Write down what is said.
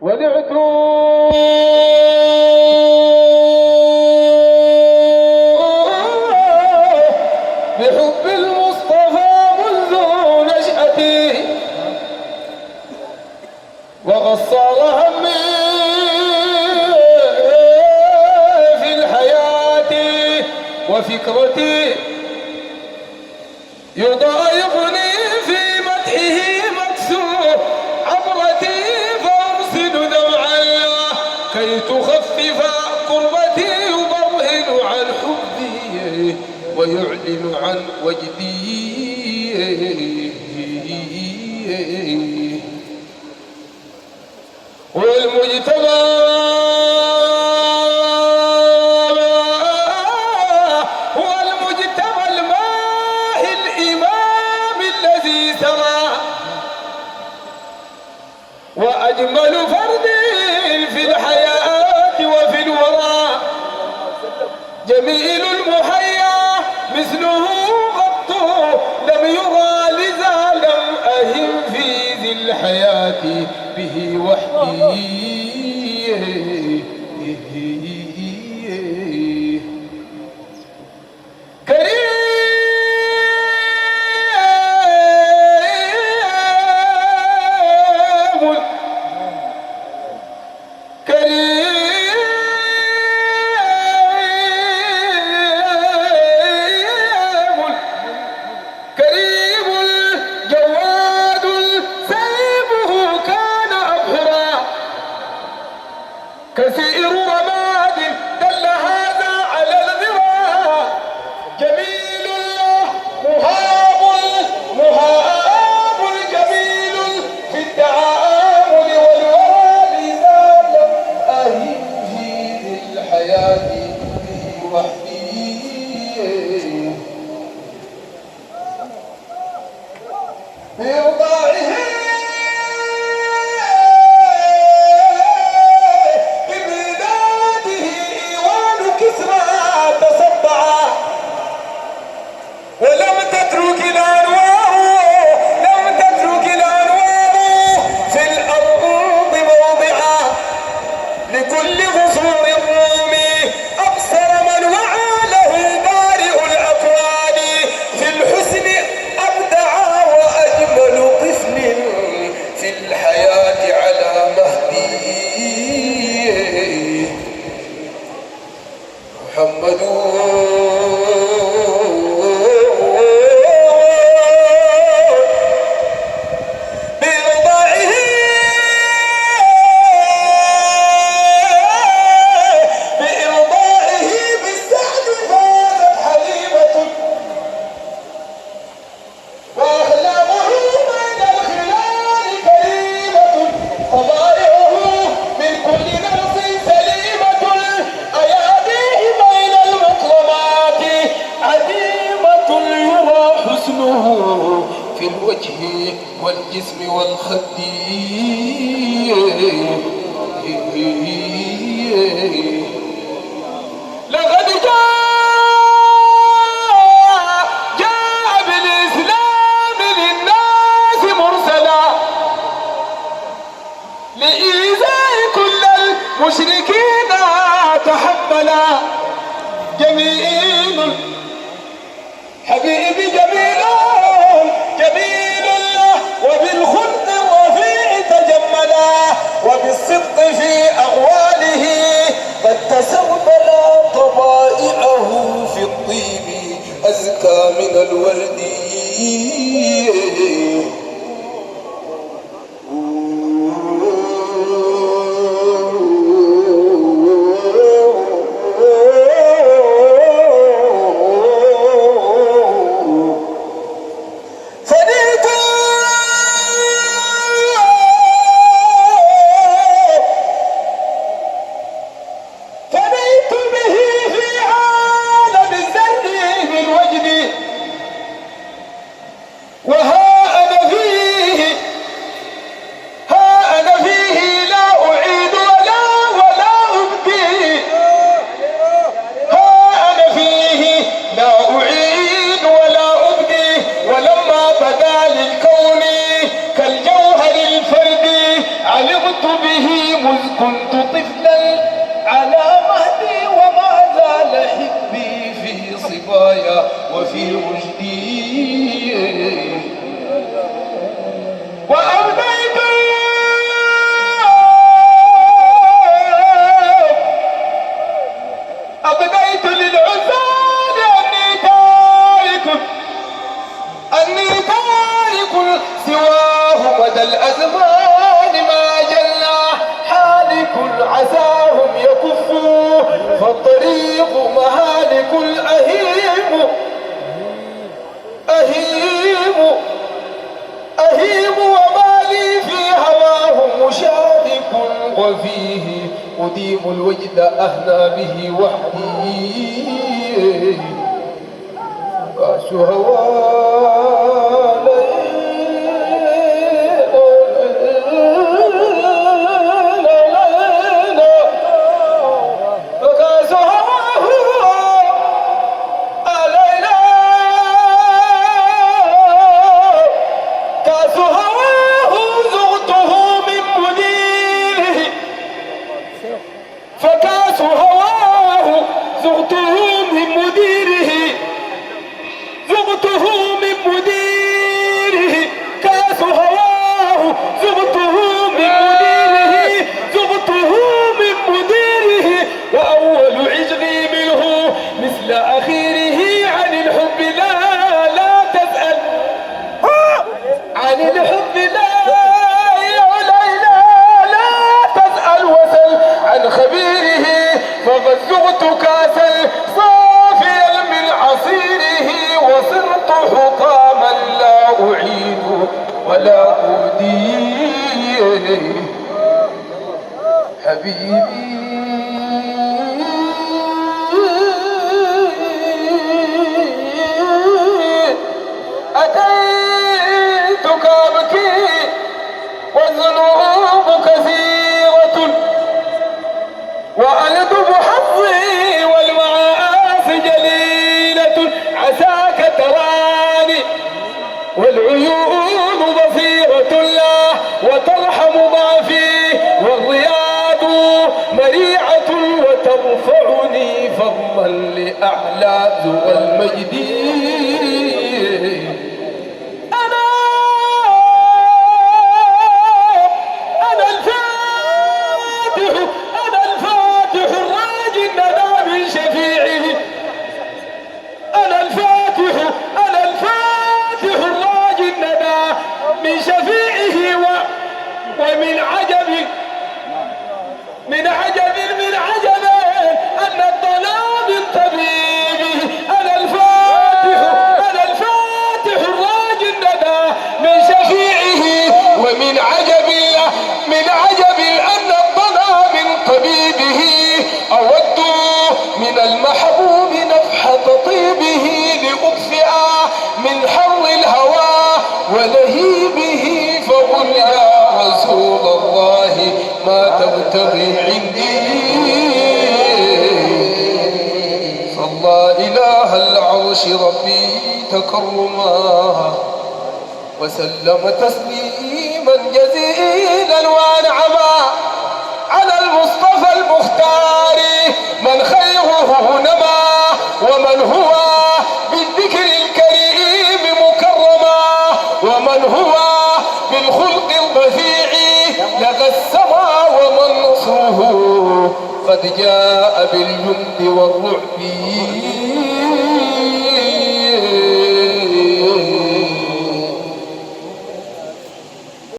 ونعتوا بحب المصطفى منذ نشأتي وغصار همي في الحياة وفكرتي يضايقني في مدحه مكسور عبرتي فأرسل دمعا كي تخفف قربتي يبرهن عن حبي ويعلن عن وجدي والمجتمع وأجمل فرد في الحياة وفي الورى جميل المحيا مثله قط لم يرى لذا لم أهم في ذي الحياة به وحدي كثير رماد دل هذا على الذراع جميل مهاب جميل في التعامل والورى لذا لم أهن في الحياة في وحدي بإرضاعه في الوجه والجسم والخد لقد جاء بالإسلام للناس مرسلا لإيذاء كل المشركين تحملا جميل حبيبي جميل وبالخلق الرفيع تجملا وبالصدق في أقواله قد تسبلا طبائعه في الطيب أزكى من الورد وها علقت به مذ كنت طفلا على مهدي وما زال حبي في صبايا وفي رشدي أبديت للعزال أني تارك سواه مدى الأزمان ما جلى حالك عساهم يكفوا فالطريق مهالك أهيم وما لي في هواه مشارك وفيه أديم الوجد أهنى به وحدي كاس فكاس هواه زغته من مديره زغته من مديره كاس هواه زغته من مديره زغته من مديره وأول عشقي منه مثل أخيره عن الحب لا تسأل عن الحب عن خبيره فقد ذقت كاسا صافيا من عصيره وصرت حطاما لا أعيد ولا أهدي حبيبي أتيتك أبكي والذنوب كثيرة وألدب حظي والمعاصي جليلة عساك تراني والعيون بصيرة له وترحم ضعفي والرياض مريعة وترفعني فضلا لأعلى ذو المجد من شفيعه ومن عجب أن الظلام من طبيبه أنا الفاتح الراجي الندى من شفيعه ومن عجب أن الظلام من طبيبه أود من المحبوب نفحة طيبه لأطفئ من حر الهوى ولهيبه فقل يا رسول الله ما تبتغي عندي صلى إله العرش ربي تكرما وسلم تسليما جزيلا وانعما على المصطفى المختار من خيره نما ومن هو بالذكر الكريم مكرما ومن هو بالخلق الرفيع لقى السما ومن نصره قد جاء بالجند والرعب